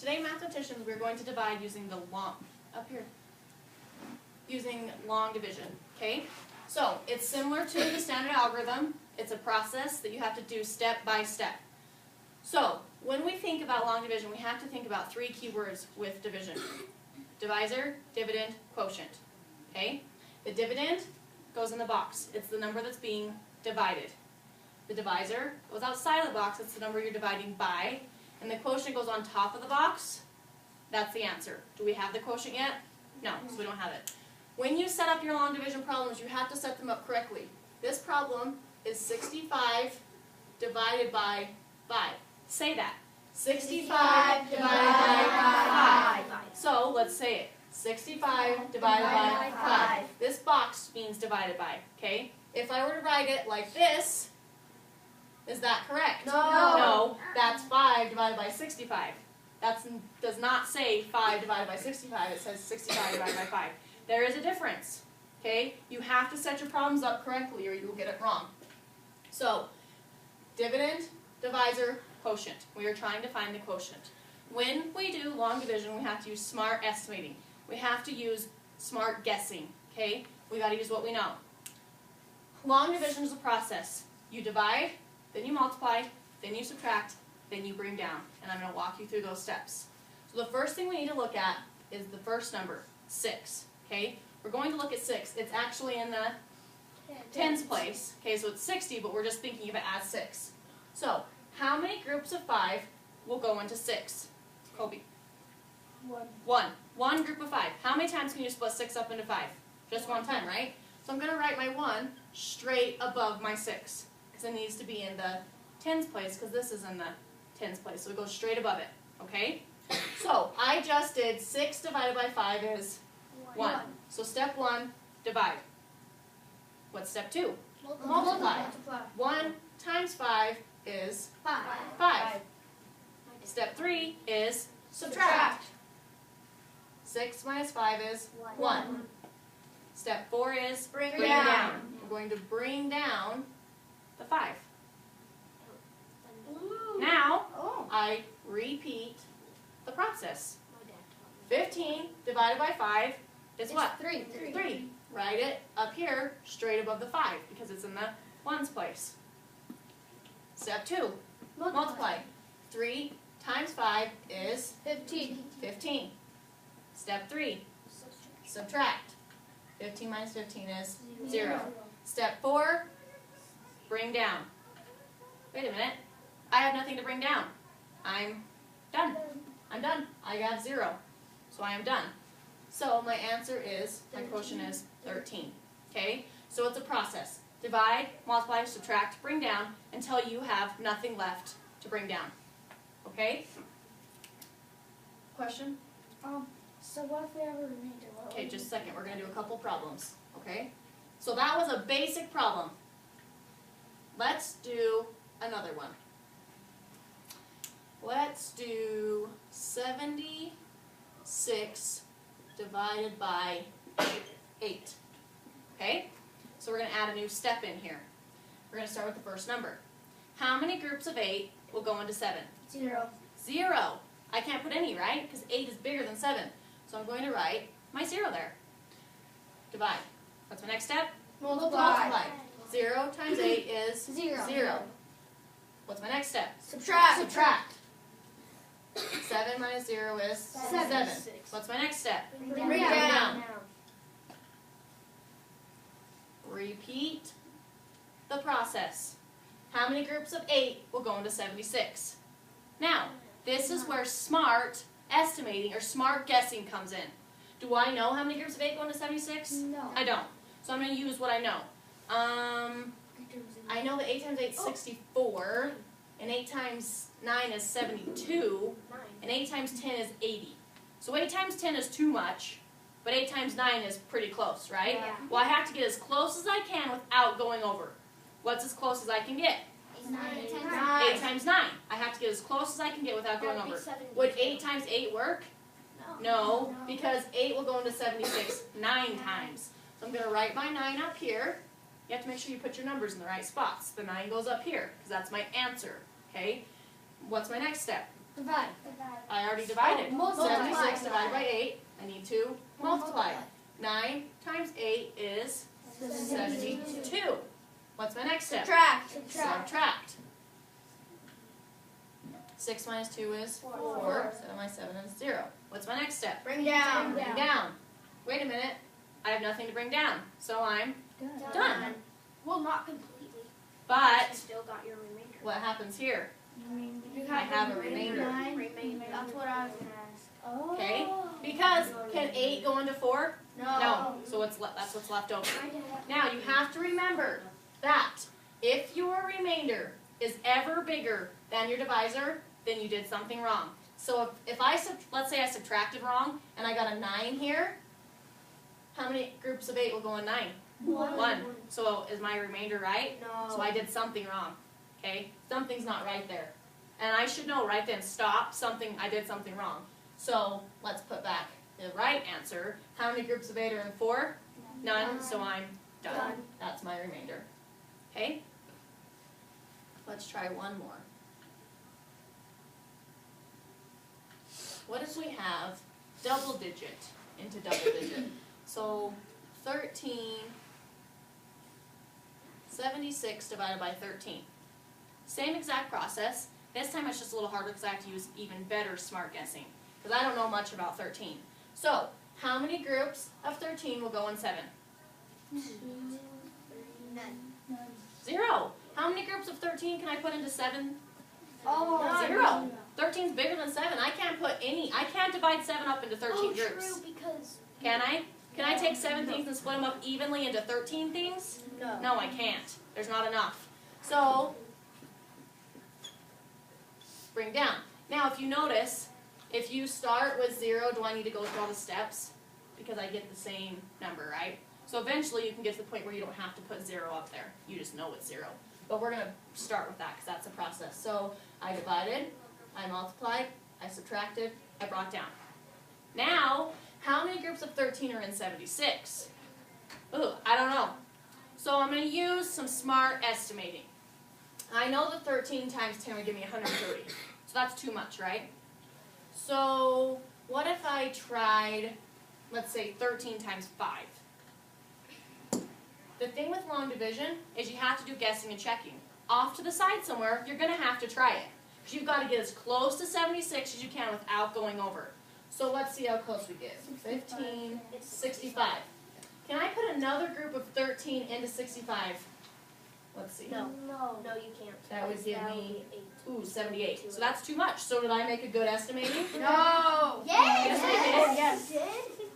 Today, mathematicians, we're going to divide using the using long division, okay? So, it's similar to the standard algorithm. It's a process that you have to do step by step. So, when we think about long division, we have to think about three key words with division. Divisor, dividend, quotient, okay? The dividend goes in the box. It's the number that's being divided. The divisor goes outside of the box. It's the number you're dividing by. And the quotient goes on top of the box. That's the answer. Do we have the quotient yet? No, so we don't have it. When you set up your long division problems, you have to set them up correctly. This problem is 65 divided by 5. Say that. 65 divided by 5. So, let's say it. 65 divided by 5. This box means divided by, okay? If I were to write it like this, is that correct? No. No, that's 5 divided by 65. That does not say 5 divided by 65. It says 65 divided by 5. There is a difference, okay? You have to set your problems up correctly or you will get it wrong. So, dividend, divisor, quotient. We are trying to find the quotient. When we do long division, we have to use smart estimating. We have to use smart guessing, okay? We got to use what we know. Long division is a process. You divide, then you multiply, then you subtract, then you bring down. And I'm going to walk you through those steps. So the first thing we need to look at is the first number, 6, okay? We're going to look at 6. It's actually in the tens place, okay? So it's 60, but we're just thinking of it as 6. So, how many groups of 5 will go into 6? Colby? 1. One group of 5. How many times can you split 6 up into 5? Just one time, right? So I'm going to write my 1 straight above my 6, because it needs to be in the tens place, because this is in the tens place. So it goes straight above it, okay? So I just did 6 divided by 5 is 1. So step 1, divide. What's step 2? Multiply. 1 times 5 is 5. Step 3 is subtract. 6 minus 5 is 1. Step 4 is bring down. We're going to bring down the 5. Now, I repeat the process. 15 divided by 5 is what? 3. Write it up here, straight above the 5, because it's in the ones place. Step 2, multiply. 3 times 5 is 15. Step 3, subtract. 15 minus 15 is 0. Step 4, bring down. Wait a minute. I have nothing to bring down. I'm done. I'm done. I have 0. So I am done. So my answer is, my quotient is 13. Okay? So it's a process. Divide, multiply, subtract, bring down until you have nothing left to bring down. Okay? Question? So what if we have a remainder? Okay, just a second. We're going to do a couple problems. Okay? So that was a basic problem. Let's do another one. Let's do 76 divided by 8. Okay? So we're going to add a new step in here. We're going to start with the first number. How many groups of 8 will go into 7? 0. 0. I can't put any, right? Because 8 is bigger than 7. So I'm going to write my 0 there. Divide. What's my next step? Multiply. 0 times 8 is 0. What's my next step? Subtract. 7 minus 0 is 7. What's my next step? Bring down. Repeat the process. How many groups of 8 will go into 76? Now, this is where smart estimating or smart guessing comes in. Do I know how many groups of 8 go into 76? No. I don't. So I'm going to use what I know. I know that 8 times 8 is 64, and 8 times 9 is 72, and 8 times 10 is 80. So 8 times 10 is too much, but 8 times 9 is pretty close, right? Yeah. Well, I have to get as close as I can without going over. What's as close as I can get? 8 times 9. I have to get as close as I can get without going over. Would 8 times 8 work? No, because 8 will go into 76 9 times. So I'm going to write my 9 up here. You have to make sure you put your numbers in the right spots. The 9 goes up here, because that's my answer. Okay? What's my next step? Divide. I already already divided. Multiply. 76 divided by 8, I need to multiply. 9 times 8 is 72. What's my next step? Subtract. Subtract. 6 minus 2 is 4. 7 minus 7 is 0. What's my next step? Bring down. Bring down. Wait a minute. I have nothing to bring down. So I'm done. Well, not completely. But You still got your remainder. what happens here? You I have a remainder. Remainder. That's what I was gonna ask. Oh. Okay? Because can 8 go into 4? No. No. So that's what's left over. I did it. Now you have to remember that if your remainder is ever bigger than your divisor, then you did something wrong. So if let's say I subtracted wrong and I got a 9 here, how many groups of 8 will go in 9? 1. So is my remainder right? No. So I did something wrong. Okay? Something's not right there. And I should know right then, stop, I did something wrong. So let's put back the right answer. How many groups of 8 are in 4? None. So I'm done. That's my remainder. Okay? Let's try one more. What if we have double digit into double digit? So 76 divided by 13. Same exact process. This time it's just a little harder because I have to use even better smart guessing. Because I don't know much about 13. So, how many groups of 13 will go in 7? 0. How many groups of 13 can I put into 7? Oh. 0. 13 is bigger than 7. I can't divide 7 up into 13 groups. True, because Can I? Can I take 7 things and split them up evenly into 13 things? No, I can't. There's not enough. So, bring down. Now, if you notice, if you start with 0, do I need to go through all the steps? Because I get the same number, right? So eventually you can get to the point where you don't have to put 0 up there. You just know it's 0. But we're going to start with that because that's a process. So I divided, I multiplied, I subtracted, I brought down. Now, how many groups of 13 are in 76? Ooh, I don't know. So I'm going to use some smart estimating. I know that 13 times 10 would give me 130. So that's too much, right? So what if I tried, let's say, 13 times 5? The thing with long division is you have to do guessing and checking. Off to the side somewhere, you're going to have to try it. Because you've got to get as close to 76 as you can without going over. So let's see how close we get. 15, 65. Can I put another group of 13 into 65? Let's see. No, you can't. That would give me, be 8. ooh, 78. So that's too much. So did I make a good estimating? No. Yes, I did. Yes.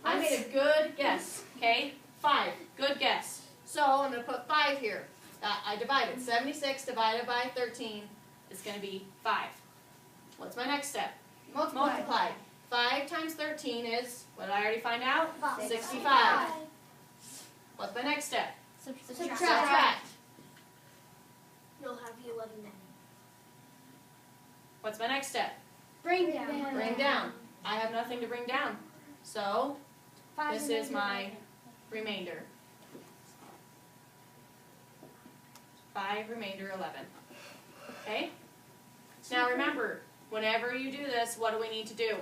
I made a good guess. Okay? 5. Good guess. So I'm going to put 5 here. I divided. 76 divided by 13 is going to be 5. What's my next step? Multiply. 5 times 13 is, what did I already find out? 65. What's my next step? Subtract. You'll have 11 then. What's my next step? Bring down. Bring down. I have nothing to bring down. So, this is my remainder. 5, remainder 11. Okay? Now remember, whenever you do this, what do we need to do?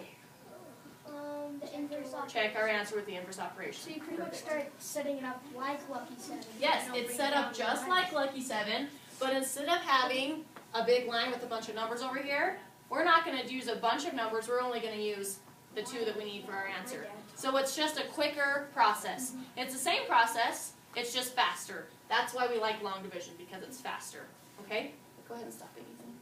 The inverse operation. Check our answer with the inverse operation. So you pretty much start setting it up like Lucky 7. Yes, and it'll it's bring set it up down just to like Lucky 7, but instead of having a big line with a bunch of numbers over here, we're not going to use a bunch of numbers, we're only going to use the 2 that we need for our answer. So it's just a quicker process. It's the same process, it's just faster. That's why we like long division, because it's faster. Okay? Go ahead and stop it, Ethan.